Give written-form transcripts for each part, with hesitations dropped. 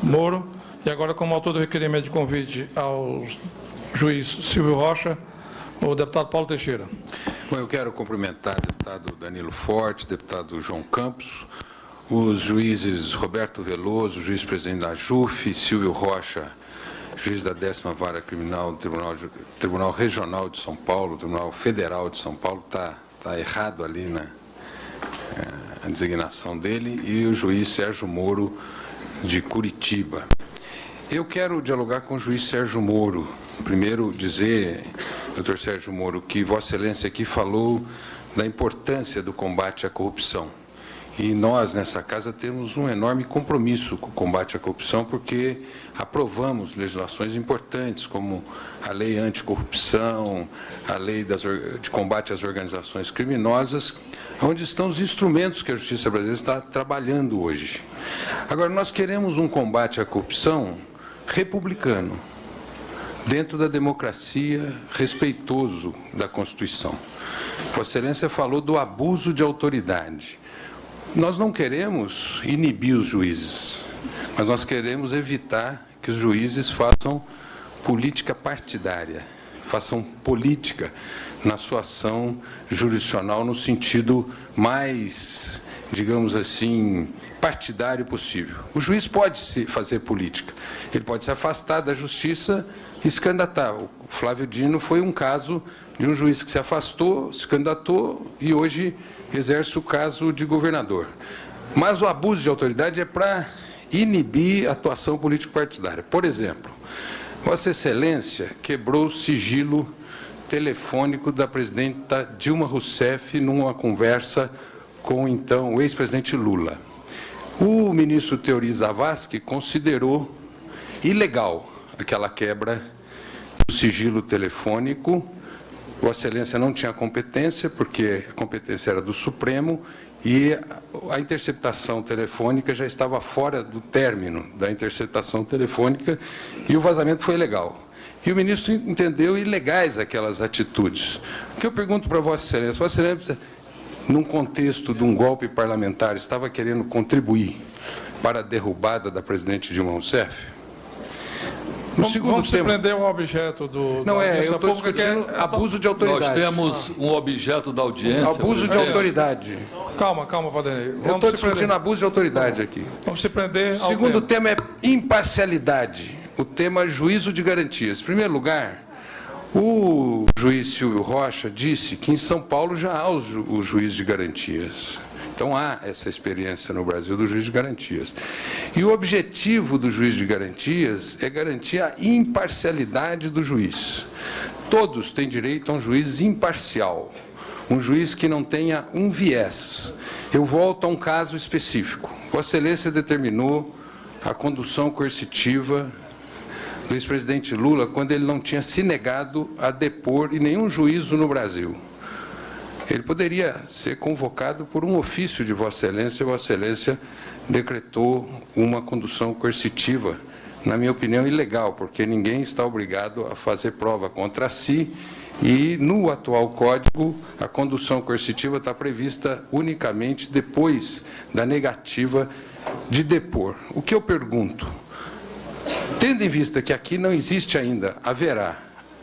Moro. E agora, como autor do requerimento de convite ao juiz Silvio Rocha, o deputado Paulo Teixeira. Bom, eu quero cumprimentar o deputado Danilo Forte, deputado João Campos, os juízes Roberto Veloso, juiz-presidente da JUF, Silvio Rocha, juiz da 10ª Vara Criminal do Tribunal Regional de São Paulo, Tribunal Federal de São Paulo, está errado ali a designação dele, e o juiz Sérgio Moro, de Curitiba. Eu quero dialogar com o juiz Sérgio Moro. Primeiro dizer, doutor Sérgio Moro, que Vossa Excelência aqui falou da importância do combate à corrupção. E nós, nessa casa, temos um enorme compromisso com o combate à corrupção, porque aprovamos legislações importantes, como a Lei Anticorrupção, a Lei de Combate às Organizações Criminosas, onde estão os instrumentos que a Justiça Brasileira está trabalhando hoje. Agora, nós queremos um combate à corrupção republicano, dentro da democracia, respeitoso da Constituição. Vossa Excelência falou do abuso de autoridade. Nós não queremos inibir os juízes, mas nós queremos evitar que os juízes façam política partidária, façam política na sua ação jurisdicional no sentido mais, digamos assim, partidário possível. O juiz pode se fazer política, ele pode se afastar da justiça e se candidatar. O Flávio Dino foi um caso de um juiz que se afastou, se candidatou e hoje exerce o caso de governador. Mas o abuso de autoridade é para inibir a atuação político-partidária. Por exemplo, Vossa Excelência quebrou o sigilo telefônico da presidenta Dilma Rousseff numa conversa com, então, o ex-presidente Lula. O ministro Teori Zavascki considerou ilegal aquela quebra do sigilo telefônico. Vossa Excelência não tinha competência, porque a competência era do Supremo, e a interceptação telefônica já estava fora do término da interceptação telefônica, e o vazamento foi legal. E o ministro entendeu ilegais aquelas atitudes. O que eu pergunto para Vossa Excelência, num contexto de um golpe parlamentar, estava querendo contribuir para a derrubada da presidente Dilma Rousseff? Vamos se prender ao objeto do... Não, eu estou discutindo abuso de autoridade. Nós temos um objeto da audiência. Abuso de autoridade. Calma, Valdeir. Eu estou discutindo abuso de autoridade aqui. Vamos se prender ao... O segundo tema é imparcialidade. O tema é juízo de garantias. Em primeiro lugar, o juiz Silvio Rocha disse que em São Paulo já há o juiz de garantias. Então, há essa experiência no Brasil do juiz de garantias. E o objetivo do juiz de garantias é garantir a imparcialidade do juiz. Todos têm direito a um juiz imparcial, um juiz que não tenha um viés. Eu volto a um caso específico. Vossa Excelência determinou a condução coercitiva do ex-presidente Lula quando ele não tinha se negado a depor em nenhum juízo no Brasil. Ele poderia ser convocado por um ofício de Vossa Excelência, e Vossa Excelência decretou uma condução coercitiva, na minha opinião, ilegal, porque ninguém está obrigado a fazer prova contra si, e no atual Código, a condução coercitiva está prevista unicamente depois da negativa de depor. O que eu pergunto? Tendo em vista que aqui não existe ainda, haverá,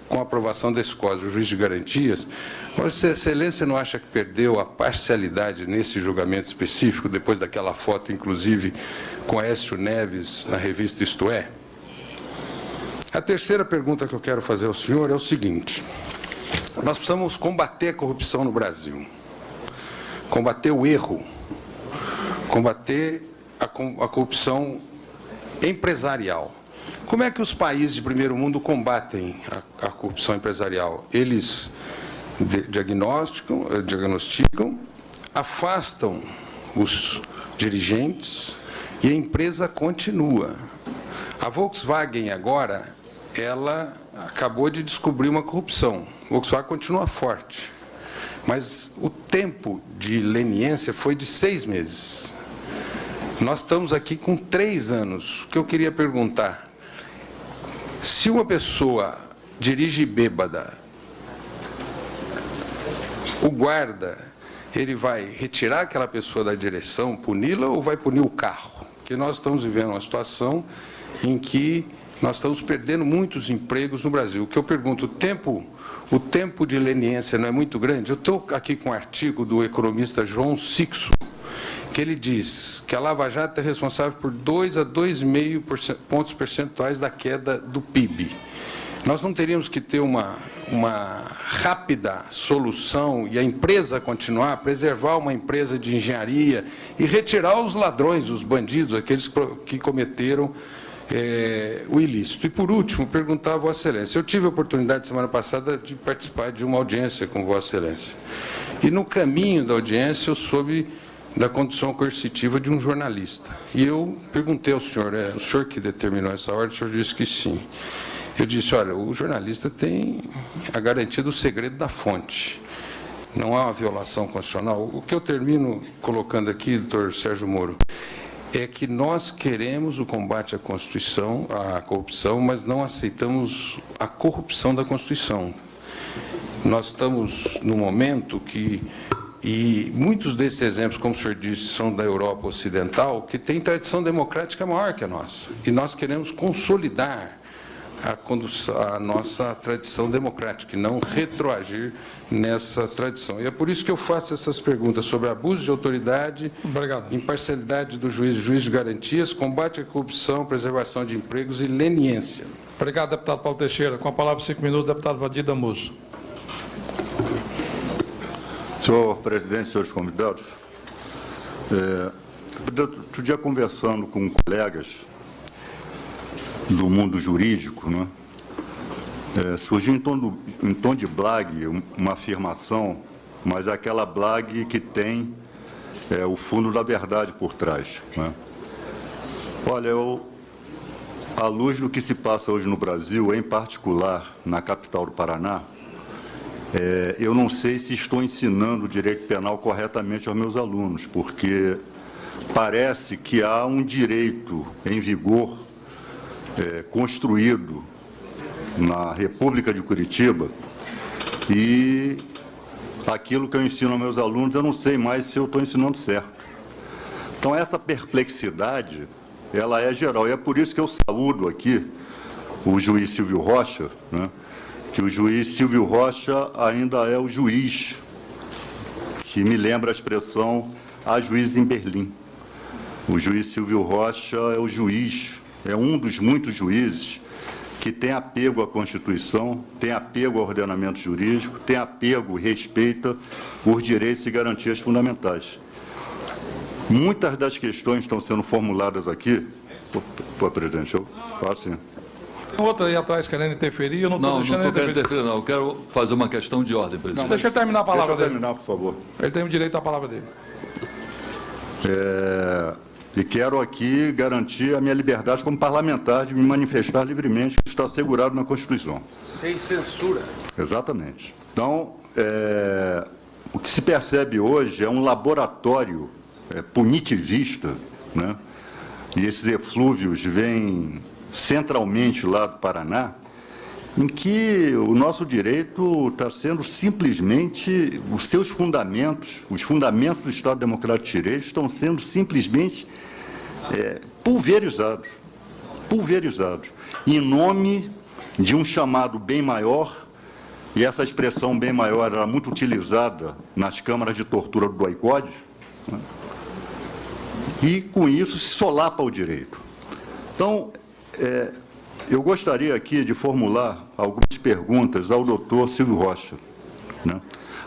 com a aprovação desse Código, o juiz de garantias, Vossa Excelência não acha que perdeu a parcialidade nesse julgamento específico, depois daquela foto, inclusive, com Aécio Neves, na revista Isto É? A terceira pergunta que eu quero fazer ao senhor é o seguinte: nós precisamos combater a corrupção no Brasil, combater o erro, combater a corrupção empresarial. Como é que os países de primeiro mundo combatem a corrupção empresarial? Eles diagnosticam, afastam os dirigentes e a empresa continua. A Volkswagen agora, ela acabou de descobrir uma corrupção. A Volkswagen continua forte, mas o tempo de leniência foi de 6 meses. Nós estamos aqui com 3 anos. O que eu queria perguntar: se uma pessoa dirige bêbada, o guarda, ele vai retirar aquela pessoa da direção, puni-la, ou vai punir o carro? Porque porque nós estamos vivendo uma situação em que nós estamos perdendo muitos empregos no Brasil. O que eu pergunto, o tempo de leniência não é muito grande? Eu estou aqui com um artigo do economista João Sixo, que ele diz que a Lava Jato é responsável por 2 a 2,5 pontos percentuais da queda do PIB. Nós não teríamos que ter uma rápida solução e a empresa continuar, preservar uma empresa de engenharia e retirar os ladrões, os bandidos, aqueles que cometeram o ilícito. E, por último, perguntar a Vossa Excelência. Eu tive a oportunidade, semana passada, de participar de uma audiência com Vossa Excelência. E, no caminho da audiência, eu soube da condição coercitiva de um jornalista. E eu perguntei ao senhor, o senhor que determinou essa ordem, o senhor disse que sim. Eu disse, olha, o jornalista tem a garantia do segredo da fonte. Não há uma violação constitucional. O que eu termino colocando aqui, doutor Sérgio Moro, é que nós queremos o combate à Constituição, à corrupção, mas não aceitamos a corrupção da Constituição. Nós estamos num momento que, e muitos desses exemplos, como o senhor disse, são da Europa Ocidental, que tem tradição democrática maior que a nossa. E nós queremos consolidar a nossa tradição democrática e não retroagir nessa tradição. E é por isso que eu faço essas perguntas sobre abuso de autoridade, Obrigado. imparcialidade do juiz de garantias, combate à corrupção, preservação de empregos e leniência. Obrigado, deputado Paulo Teixeira. Com a palavra, 5 minutos, deputado Vadir Damuso. Senhor presidente, senhores convidados, outro dia conversando com colegas do mundo jurídico, né, surgiu em tom de blague uma afirmação, mas aquela blague que tem o fundo da verdade por trás, né? Olha, à luz do que se passa hoje no Brasil, em particular na capital do Paraná, eu não sei se estou ensinando o direito penal corretamente aos meus alunos, porque parece que há um direito em vigor construído na República de Curitiba e aquilo que eu ensino aos meus alunos, eu não sei mais se eu estou ensinando certo. Então, essa perplexidade, ela é geral, e é por isso que eu saúdo aqui o juiz Silvio Rocha, né, que o juiz Silvio Rocha ainda é o juiz que me lembra a expressão "há juiz em Berlim". O juiz Silvio Rocha é o juiz, é um dos muitos juízes que tem apego à Constituição, tem apego ao ordenamento jurídico, tem apego e respeita os direitos e garantias fundamentais. Muitas das questões que estão sendo formuladas aqui... Pô, presidente, eu faço assim. Outra aí atrás querendo interferir, eu não estou Não, deixando não estou ele querendo interferir, não. Eu quero fazer uma questão de ordem, presidente. Deixa ele terminar a palavra Deixa eu dele. terminar, por favor. Ele tem o direito à palavra dele. E quero aqui garantir a minha liberdade como parlamentar de me manifestar livremente, que está assegurado na Constituição. Sem censura. Exatamente. Então, o que se percebe hoje é um laboratório punitivista, né? E esses eflúvios vêm centralmente lá do Paraná, em que o nosso direito está sendo simplesmente, os seus fundamentos, os fundamentos do Estado Democrático de Direito estão sendo simplesmente pulverizados, em nome de um chamado bem maior, e essa expressão bem maior era muito utilizada nas câmaras de tortura do doicode, né? E com isso se solapa o direito. Então, eu gostaria aqui de formular algumas perguntas ao doutor Silvio Rocha, né?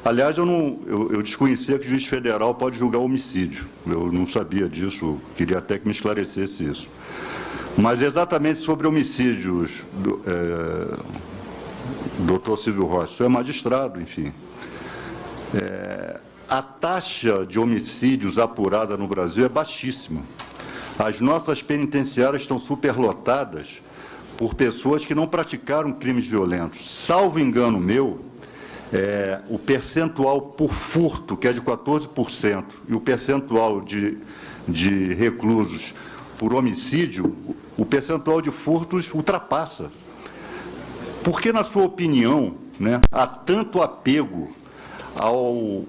Aliás, eu desconhecia que o juiz federal pode julgar homicídio. Eu não sabia disso, queria até que me esclarecesse isso. Mas exatamente sobre homicídios, doutor Silvio Rocha, o senhor é magistrado, enfim. A taxa de homicídios apurada no Brasil é baixíssima. As nossas penitenciárias estão superlotadas por pessoas que não praticaram crimes violentos. Salvo engano meu, o percentual por furto, que é de 14%, e o percentual de reclusos por homicídio, o percentual de furtos ultrapassa. Por que, na sua opinião, né, há tanto apego ao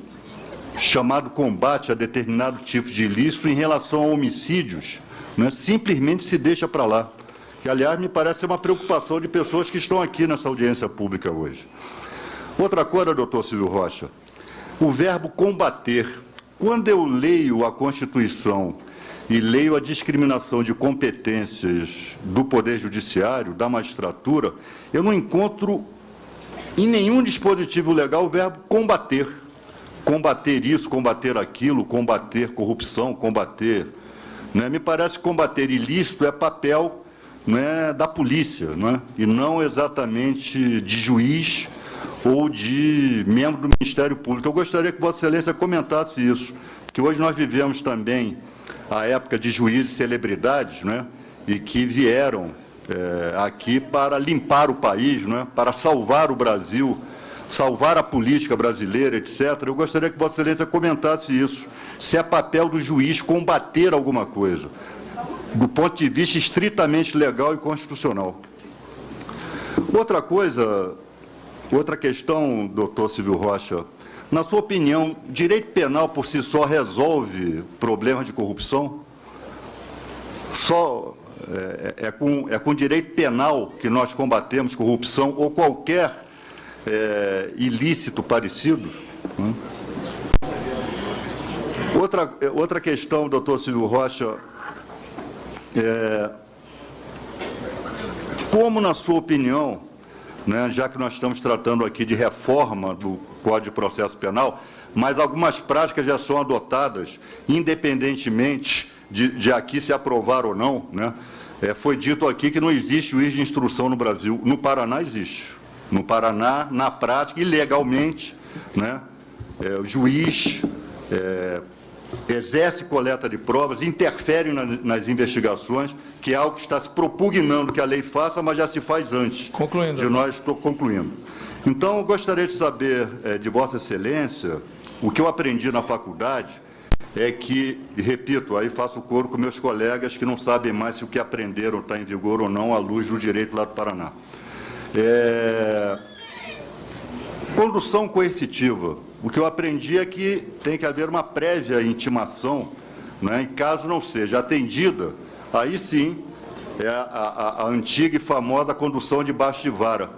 chamado combate a determinado tipo de ilícito em relação a homicídios, né, simplesmente se deixa para lá. Que, aliás, me parece ser uma preocupação de pessoas que estão aqui nessa audiência pública hoje. Outra coisa, doutor Silvio Rocha, o verbo combater. Quando eu leio a Constituição e leio a discriminação de competências do Poder Judiciário, da magistratura, eu não encontro em nenhum dispositivo legal o verbo combater. Combater isso, combater aquilo, combater corrupção, combater... Né? Me parece que combater ilícito é papel, né, da polícia, né? E não exatamente de juiz ou de membro do Ministério Público. Eu gostaria que Vossa Excelência comentasse isso, que hoje nós vivemos também a época de juízes e celebridades, né, e que vieram aqui para limpar o país, né, para salvar o Brasil, salvar a política brasileira, etc. Eu gostaria que Vossa Excelência comentasse isso, se é papel do juiz combater alguma coisa, do ponto de vista estritamente legal e constitucional. Outra coisa, outra questão, doutor Silvio Rocha, na sua opinião, direito penal por si só resolve problemas de corrupção? Só é com direito penal que nós combatemos corrupção ou qualquer ilícito parecido? Outra questão, doutor Silvio Rocha, como, na sua opinião, né, já que nós estamos tratando aqui de reforma do Código de Processo Penal, mas algumas práticas já são adotadas, independentemente de aqui se aprovar ou não, né? Foi dito aqui que não existe juiz de instrução no Brasil. No Paraná existe. No Paraná, na prática, ilegalmente, né, o juiz exerce coleta de provas, interfere nas investigações, que é algo que está se propugnando que a lei faça, mas já se faz antes. Concluindo. De nós, estou concluindo. Então, eu gostaria de saber de Vossa Excelência, o que eu aprendi na faculdade é que, repito, aí faço coro com meus colegas que não sabem mais se o que aprenderam está em vigor ou não à luz do direito lá do Paraná. Condução coercitiva. O que eu aprendi é que tem que haver uma prévia intimação, né, e caso não seja atendida, aí sim é a antiga e famosa condução debaixo de vara.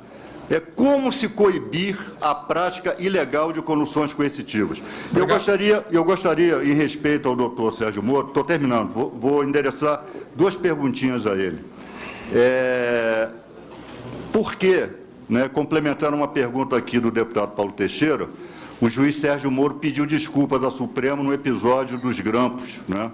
É como se coibir a prática ilegal de conduções coercitivas. Eu gostaria, em respeito ao doutor Sérgio Moro, estou terminando, vou endereçar duas perguntinhas a ele. Por que, né, complementando uma pergunta aqui do deputado Paulo Teixeira, o juiz Sérgio Moro pediu desculpas ao Supremo no episódio dos grampos, né?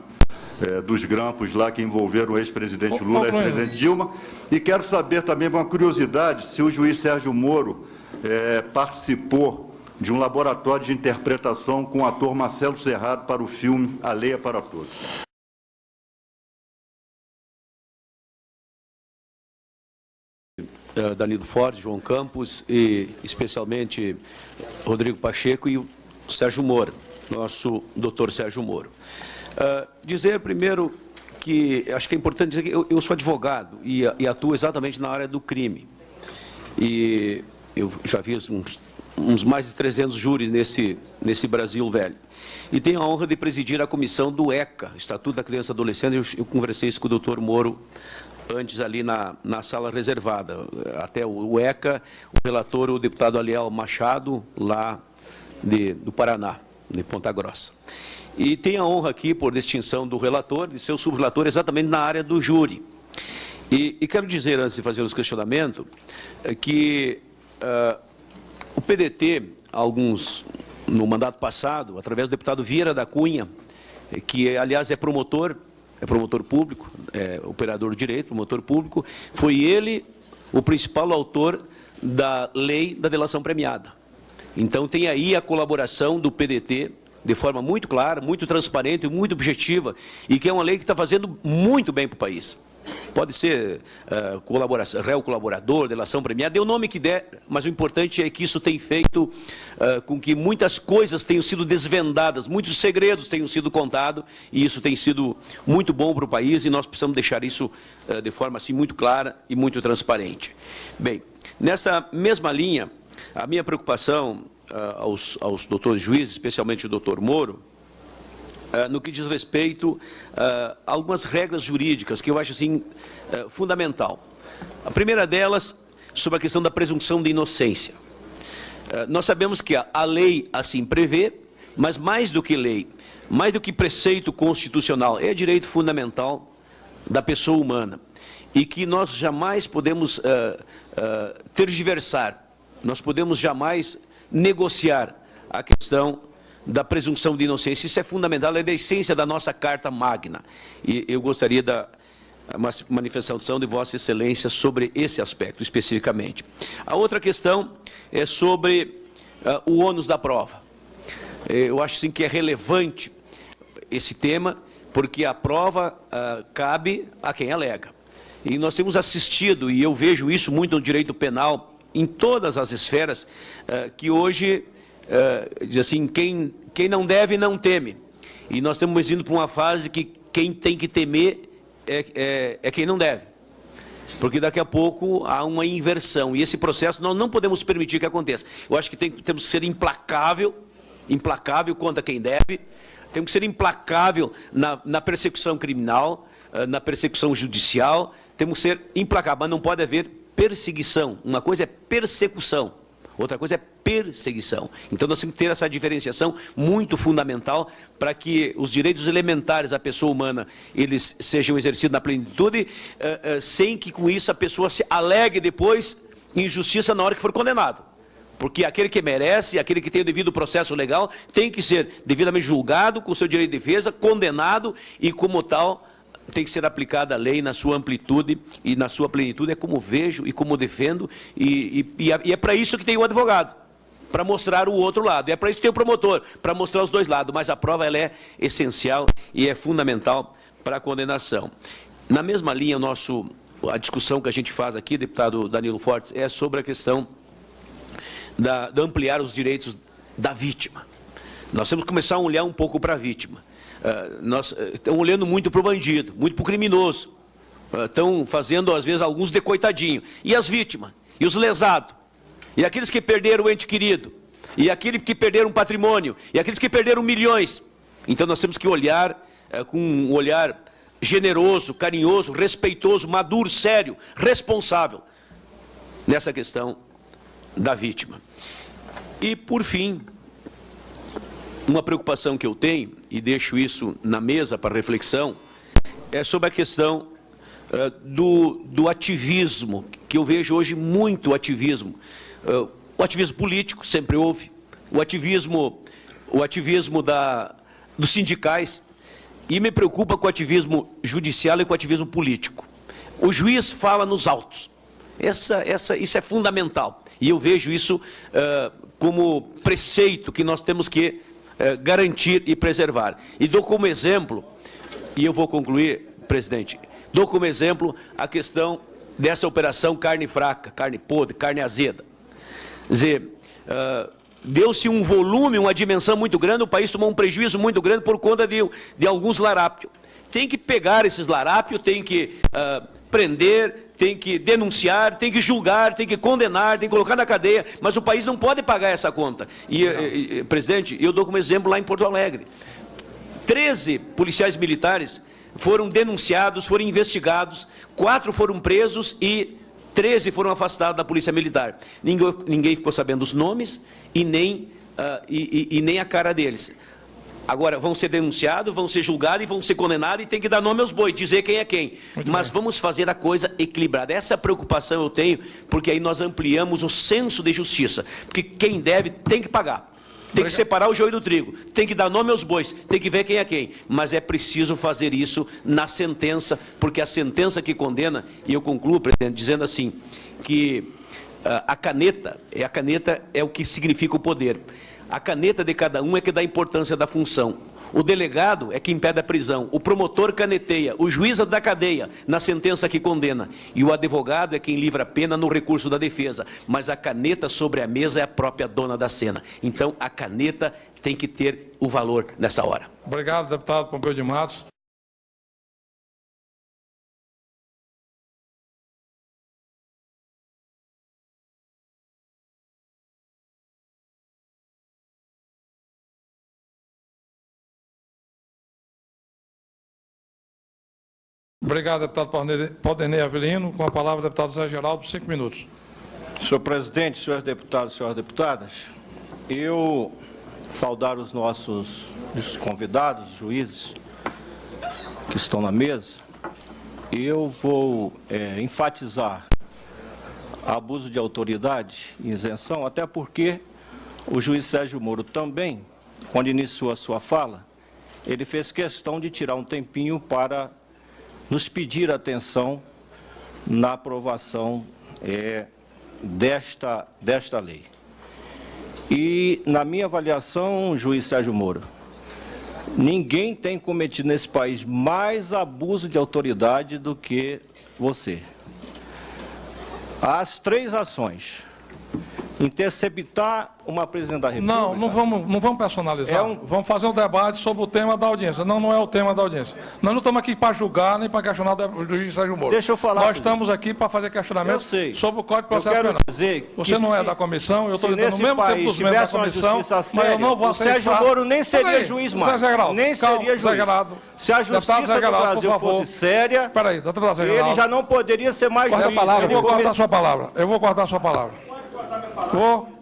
Dos grampos lá que envolveram o ex-presidente Lula e a ex-presidente Dilma. E quero saber também, uma curiosidade, se o juiz Sérgio Moro participou de um laboratório de interpretação com o ator Marcelo Serrado para o filme A Lei é para Todos. Danilo Forte, João Campos e, especialmente, Rodrigo Pacheco e o Sérgio Moro, nosso doutor Sérgio Moro. Dizer primeiro que, acho que é importante dizer que eu sou advogado e atuo exatamente na área do crime. E eu já fiz uns mais de 300 júris nesse Brasil velho. E tenho a honra de presidir a comissão do ECA, Estatuto da Criança e Adolescente. Eu conversei isso com o doutor Moro antes ali na sala reservada. Até o ECA, o relator, o deputado Aliel Machado, lá do Paraná, de Ponta Grossa. E tenho a honra aqui, por distinção do relator, de ser o subrelator exatamente na área do júri. E quero dizer, antes de fazer os questionamentos, que o PDT, no mandato passado, através do deputado Vieira da Cunha, que, aliás, é promotor público, operador de direito, promotor público, foi ele o principal autor da lei da delação premiada. Então, tem aí a colaboração do PDT, de forma muito clara, muito transparente e muito objetiva, e que é uma lei que está fazendo muito bem para o país. Pode ser réu colaborador, delação premiada, dê o nome que der, mas o importante é que isso tem feito com que muitas coisas tenham sido desvendadas, muitos segredos tenham sido contados, e isso tem sido muito bom para o país, e nós precisamos deixar isso de forma assim muito clara e muito transparente. Bem, nessa mesma linha, a minha preocupação aos doutores juízes, especialmente o doutor Moro, no que diz respeito a algumas regras jurídicas que eu acho assim fundamental. A primeira delas, sobre a questão da presunção de inocência. Nós sabemos que a lei assim prevê, mas mais do que lei, mais do que preceito constitucional, é direito fundamental da pessoa humana. E que nós jamais podemos tergiversar, nós podemos jamais negociar a questão da presunção de inocência. Isso é fundamental, é da essência da nossa Carta Magna. E eu gostaria da uma manifestação de Vossa Excelência sobre esse aspecto especificamente. A outra questão é sobre o ônus da prova. Eu acho sim que é relevante esse tema, porque a prova cabe a quem alega. E nós temos assistido, e eu vejo isso muito no direito penal, em todas as esferas, que hoje, diz assim, quem não deve, não teme. E nós estamos indo para uma fase que quem tem que temer é quem não deve. Porque daqui a pouco há uma inversão. E esse processo nós não podemos permitir que aconteça. Eu acho que temos que ser implacável contra quem deve. Temos que ser implacável na persecução criminal, na persecução judicial. Temos que ser implacável, mas não pode haver perseguição. Uma coisa é persecução, outra coisa é perseguição. Então nós temos que ter essa diferenciação muito fundamental para que os direitos elementares da pessoa humana eles sejam exercidos na plenitude, sem que com isso a pessoa se alegue depois injustiça na hora que for condenado. Porque aquele que merece, aquele que tem o devido processo legal, tem que ser devidamente julgado, com o seu direito de defesa, condenado e, como tal, tem que ser aplicada a lei na sua amplitude e na sua plenitude. É como vejo e como defendo, e é para isso que tem o advogado, para mostrar o outro lado. É para isso que tem o promotor, para mostrar os dois lados. Mas a prova ela é essencial e é fundamental para a condenação. Na mesma linha, a discussão que a gente faz aqui, deputado Danilo Fortes, é sobre a questão de ampliar os direitos da vítima. Nós temos que começar a olhar um pouco para a vítima. Nós estamos olhando muito para o bandido, muito para o criminoso. Estão fazendo, às vezes, alguns de coitadinho. E as vítimas? E os lesados? E aqueles que perderam o ente querido? E aqueles que perderam patrimônio? E aqueles que perderam milhões? Então nós temos que olhar com um olhar generoso, carinhoso, respeitoso, maduro, sério, responsável nessa questão da vítima. E, por fim, uma preocupação que eu tenho, e deixo isso na mesa para reflexão, é sobre a questão do ativismo, que eu vejo hoje muito ativismo. O ativismo político, sempre houve, o ativismo dos sindicais, e me preocupa com o ativismo judicial e com o ativismo político. O juiz fala nos autos. Isso é fundamental. E eu vejo isso como preceito que nós temos que garantir e preservar. E dou como exemplo, e eu vou concluir, presidente, dou como exemplo a questão dessa operação carne fraca, carne podre, carne azeda. Quer dizer, deu-se um volume, uma dimensão muito grande, o país tomou um prejuízo muito grande por conta de alguns larápios. Tem que pegar esses larápios, tem que prender, tem que denunciar, tem que julgar, tem que condenar, tem que colocar na cadeia, mas o país não pode pagar essa conta. Presidente, eu dou como exemplo lá em Porto Alegre. 13 policiais militares foram denunciados, foram investigados, 4 foram presos e 13 foram afastados da Polícia Militar. Ninguém ficou sabendo os nomes e nem a cara deles. Agora, vão ser denunciados, vão ser julgados e vão ser condenados e tem que dar nome aos bois, dizer quem é quem. Mas vamos fazer a coisa equilibrada. Essa preocupação eu tenho, porque aí nós ampliamos o senso de justiça. Porque quem deve tem que pagar. Tem que separar o joio do trigo, tem que dar nome aos bois, tem que ver quem é quem. Mas é preciso fazer isso na sentença, porque a sentença que condena, e eu concluo, presidente, dizendo assim, que a caneta é o que significa o poder. A caneta de cada um é que dá importância da função. O delegado é quem impede a prisão, o promotor caneteia, o juiz é da cadeia na sentença que condena, e o advogado é quem livra a pena no recurso da defesa. Mas a caneta sobre a mesa é a própria dona da cena. Então a caneta tem que ter o valor nessa hora. Obrigado, deputado Pompeu de Matos. Obrigado, deputado Paulinei Avelino. Com a palavra, deputado Zé Geraldo, 5 minutos. Senhor presidente, senhores deputados e senhoras deputadas, eu saudar os nossos convidados, juízes que estão na mesa. Eu vou enfatizar abuso de autoridade e isenção, até porque o juiz Sérgio Moro também, quando iniciou a sua fala, ele fez questão de tirar um tempinho para nos pedir atenção na aprovação desta lei. E, na minha avaliação, juiz Sérgio Moro, ninguém tem cometido nesse país mais abuso de autoridade do que você. As 3 ações: interceptar uma presidente da República... Não vamos personalizar. Vamos fazer um debate sobre o tema da audiência. Não é o tema da audiência. Nós não estamos aqui para julgar nem para questionar o juiz Sérgio Moro. Deixa eu falar. Nós estamos aqui para fazer questionamento sobre o Código de Processo Penal. Você não é da comissão, eu estou lhe dando o mesmo tempo dos membros da comissão, mas eu não vou aceitar. O Sérgio Moro nem seria juiz mais. Nem seria juiz. Se a justiça do Brasil fosse séria, ele já não poderia ser mais juiz. Eu vou cortar a sua palavra. Eu vou cortar a sua palavra. Ou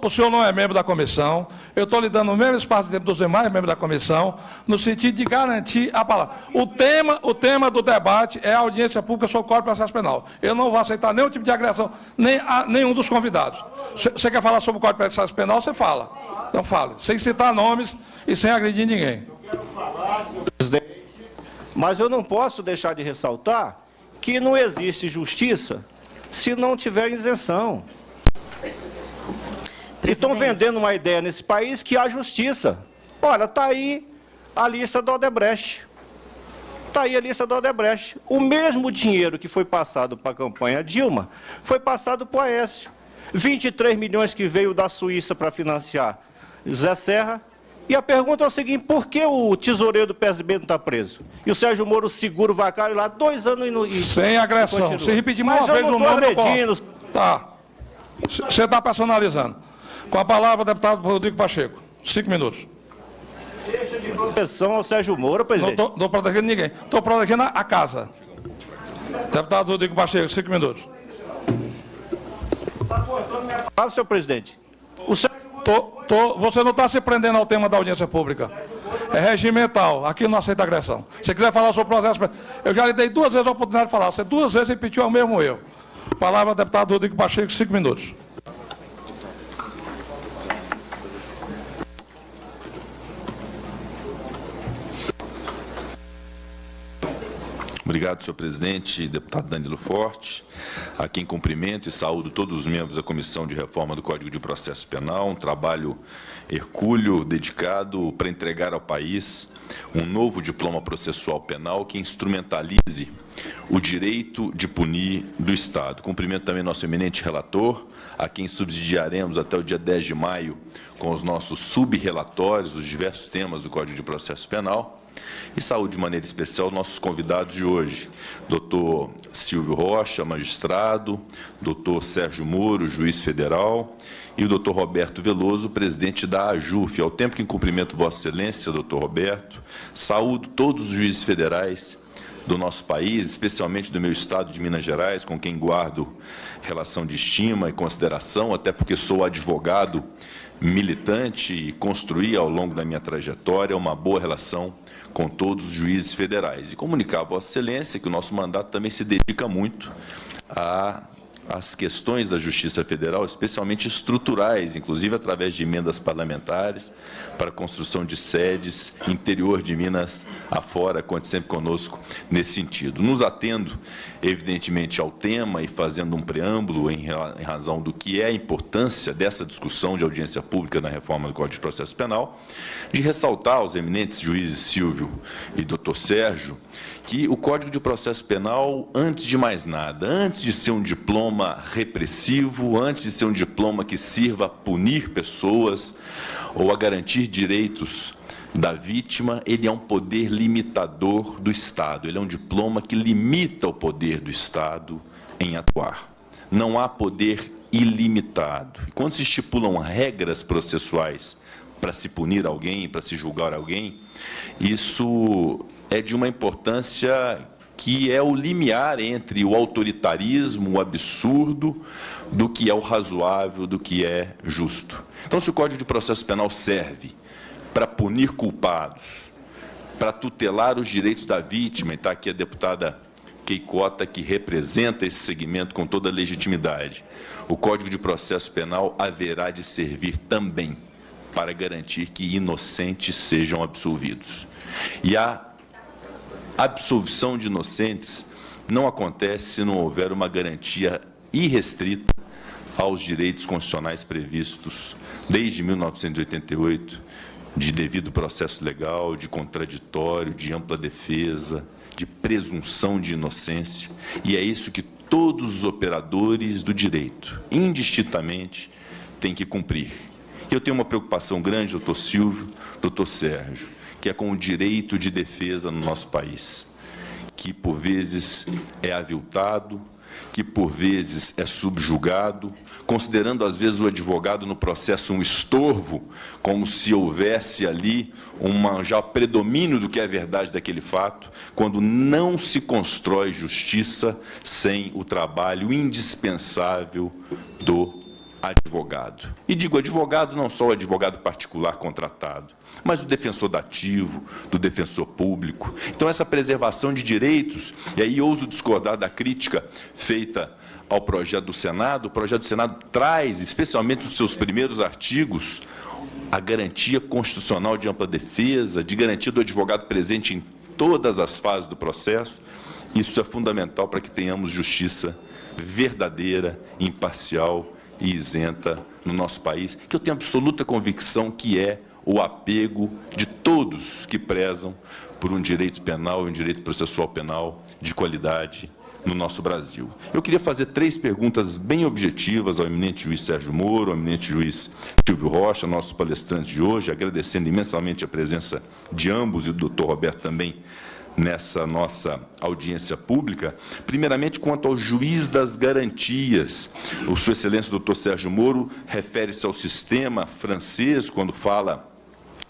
o senhor não é membro da comissão, eu estou lhe dando o mesmo espaço de tempo dos demais membros da comissão, no sentido de garantir a palavra. O tema do debate é a audiência pública sobre o Código de Processo Penal. Eu não vou aceitar nenhum tipo de agressão, nem a nenhum dos convidados. Você quer falar sobre o Código de Processo Penal, você fala. Então fale, sem citar nomes e sem agredir ninguém. Mas eu não posso deixar de ressaltar que não existe justiça se não tiver isenção. Estão vendendo uma ideia nesse país que há justiça. Olha, está aí a lista do Odebrecht. Está aí a lista do Odebrecht. O mesmo dinheiro que foi passado para a campanha Dilma foi passado para o Aécio. 23 milhões que veio da Suíça para financiar José Serra. E a pergunta é o seguinte: por que o tesoureiro do PSB não está preso? E o Sérgio Moro segura o vacário lá 2 anos e sem agressão. Se repetir mais uma vez o nome, agredindo. Tá. Você está personalizando. Com a palavra, deputado Rodrigo Pacheco. 5 minutos. Deixa de proteção ao Sérgio Moro, presidente. Não estou protegendo ninguém. Estou protegendo a casa. Deputado Rodrigo Pacheco, 5 minutos. Está cortando minha palavra, senhor presidente. O Sérgio Você não está se prendendo ao tema da audiência pública. É regimental. Aqui não aceita agressão. Se você quiser falar sobre o processo... Eu já lhe dei 2 vezes a oportunidade de falar. Você 2 vezes repetiu o mesmo erro. Palavra, deputado Rodrigo Pacheco, 5 minutos. Obrigado, senhor presidente, deputado Danilo Forte, a quem cumprimento e saúdo todos os membros da Comissão de Reforma do Código de Processo Penal, um trabalho hercúleo, dedicado para entregar ao país um novo diploma processual penal que instrumentalize o direito de punir do Estado. Cumprimento também nosso eminente relator, a quem subsidiaremos até o dia 10 de maio com os nossos subrelatórios dos diversos temas do Código de Processo Penal. E saúde de maneira especial nossos convidados de hoje, doutor Silvio Rocha, magistrado, doutor Sérgio Moro, juiz federal, e o doutor Roberto Veloso, presidente da AJUF. Ao tempo que cumprimento Vossa Excelência, doutor Roberto, saúdo todos os juízes federais do nosso país, especialmente do meu estado de Minas Gerais, com quem guardo relação de estima e consideração, até porque sou advogado militante e construí ao longo da minha trajetória uma boa relação com todos os juízes federais. E comunicar a Vossa Excelência que o nosso mandato também se dedica muito às questões da Justiça Federal, especialmente estruturais, inclusive através de emendas parlamentares para a construção de sedes interior de Minas afora, conte sempre conosco nesse sentido. Nos atendo, evidentemente, ao tema e fazendo um preâmbulo em razão do que é a importância dessa discussão de audiência pública na reforma do Código de Processo Penal, de ressaltar aos eminentes juízes Silvio e doutor Sérgio que o Código de Processo Penal, antes de mais nada, antes de ser um diploma repressivo, antes de ser um diploma que sirva a punir pessoas ou a garantir direitos da vítima, ele é um poder limitador do Estado. Ele é um diploma que limita o poder do Estado em atuar. Não há poder ilimitado. E quando se estipulam regras processuais para se punir alguém, para se julgar alguém, isso é de uma importância que é o limiar entre o autoritarismo, o absurdo, do que é o razoável, do que é justo. Então, se o Código de Processo Penal serve para punir culpados, para tutelar os direitos da vítima, e está aqui a deputada Keikota, que representa esse segmento com toda a legitimidade, o Código de Processo Penal haverá de servir também para garantir que inocentes sejam absolvidos. E a absolvição de inocentes não acontece se não houver uma garantia irrestrita aos direitos constitucionais previstos desde 1988, de devido processo legal, de contraditório, de ampla defesa, de presunção de inocência. E é isso que todos os operadores do direito, indistintamente, têm que cumprir. Eu tenho uma preocupação grande, doutor Silvio, doutor Sérgio, que é com o direito de defesa no nosso país, que por vezes é aviltado, que por vezes é subjugado, considerando às vezes o advogado no processo um estorvo, como se houvesse ali já predomínio do que é a verdade daquele fato, quando não se constrói justiça sem o trabalho indispensável do advogado. E digo advogado, não só o advogado particular contratado, mas o defensor dativo, do defensor público. Então, essa preservação de direitos, e aí ouso discordar da crítica feita ao projeto do Senado, o projeto do Senado traz, especialmente nos seus primeiros artigos, a garantia constitucional de ampla defesa, de garantia do advogado presente em todas as fases do processo. Isso é fundamental para que tenhamos justiça verdadeira, imparcial e isenta no nosso país, que eu tenho absoluta convicção que é o apego de todos que prezam por um direito penal e um direito processual penal de qualidade no nosso Brasil. Eu queria fazer 3 perguntas bem objetivas ao eminente juiz Sérgio Moro, ao eminente juiz Silvio Rocha, nossos palestrantes de hoje, agradecendo imensamente a presença de ambos e do doutor Roberto também nessa nossa audiência pública. Primeiramente, quanto ao juiz das garantias, o Sua Excelência doutor Sérgio Moro refere-se ao sistema francês quando fala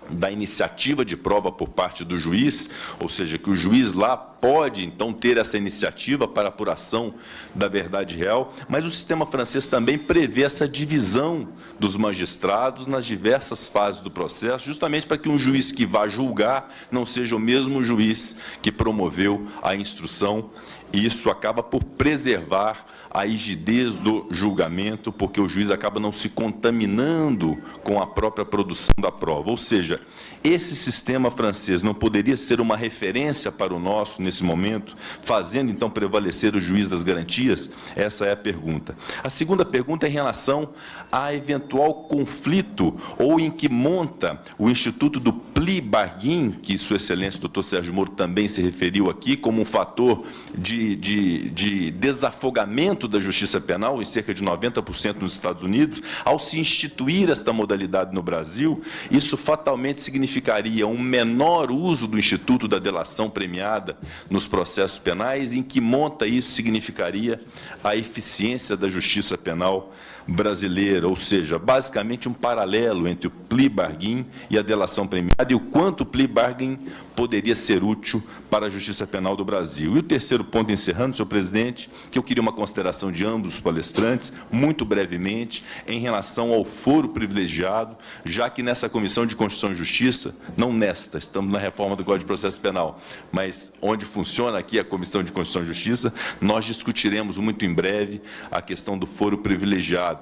da iniciativa de prova por parte do juiz, ou seja, que o juiz lá pode, então, ter essa iniciativa para apuração da verdade real, mas o sistema francês também prevê essa divisão dos magistrados nas diversas fases do processo, justamente para que um juiz que vá julgar não seja o mesmo juiz que promoveu a instrução, e isso acaba por preservar a rigidez do julgamento, porque o juiz acaba não se contaminando com a própria produção da prova. Ou seja, esse sistema francês não poderia ser uma referência para o nosso nesse momento, fazendo então prevalecer o juiz das garantias? Essa é a pergunta. A segunda pergunta é em relação a eventual conflito ou em que monta o Instituto do Pli Barguin, que Sua Excelência doutor Sérgio Moro também se referiu aqui como um fator de desafogamento da justiça penal, em cerca de 90% nos Estados Unidos. Ao se instituir esta modalidade no Brasil, isso fatalmente significaria um menor uso do Instituto da Delação Premiada nos processos penais, em que monta isso significaria a eficiência da justiça penal brasileira, ou seja, basicamente um paralelo entre o pli barguin e a delação premiada e o quanto o pli barguin poderia ser útil para a justiça penal do Brasil. E o terceiro ponto, encerrando, senhor presidente, que eu queria uma consideração de ambos os palestrantes, muito brevemente, em relação ao foro privilegiado, já que nessa Comissão de Constituição e Justiça, não nesta, estamos na reforma do Código de Processo Penal, mas onde funciona aqui a Comissão de Constituição e Justiça, nós discutiremos muito em breve a questão do foro privilegiado.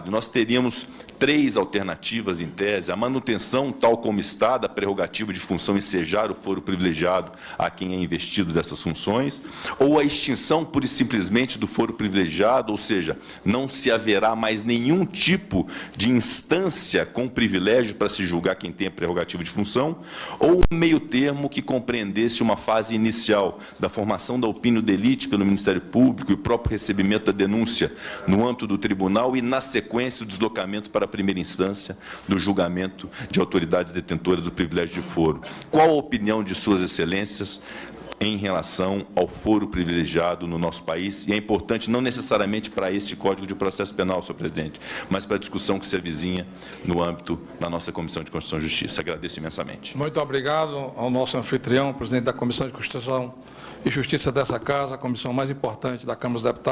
Nós teríamos 3 alternativas em tese: a manutenção, tal como está, da prerrogativa de função ensejar o foro privilegiado a quem é investido dessas funções, ou a extinção pura e simplesmente do foro privilegiado, ou seja, não se haverá mais nenhum tipo de instância com privilégio para se julgar quem tem a prerrogativa de função, ou um meio termo que compreendesse uma fase inicial da formação da opinião de elite pelo Ministério Público e o próprio recebimento da denúncia no âmbito do tribunal, penal e, na sequência, o deslocamento para a primeira instância do julgamento de autoridades detentoras do privilégio de foro. Qual a opinião de Suas Excelências em relação ao foro privilegiado no nosso país? E é importante não necessariamente para este Código de Processo Penal, senhor presidente, mas para a discussão que se avizinha no âmbito da nossa Comissão de Constituição e Justiça. Agradeço imensamente. Muito obrigado ao nosso anfitrião, presidente da Comissão de Constituição e Justiça dessa casa, a comissão mais importante da Câmara dos Deputados.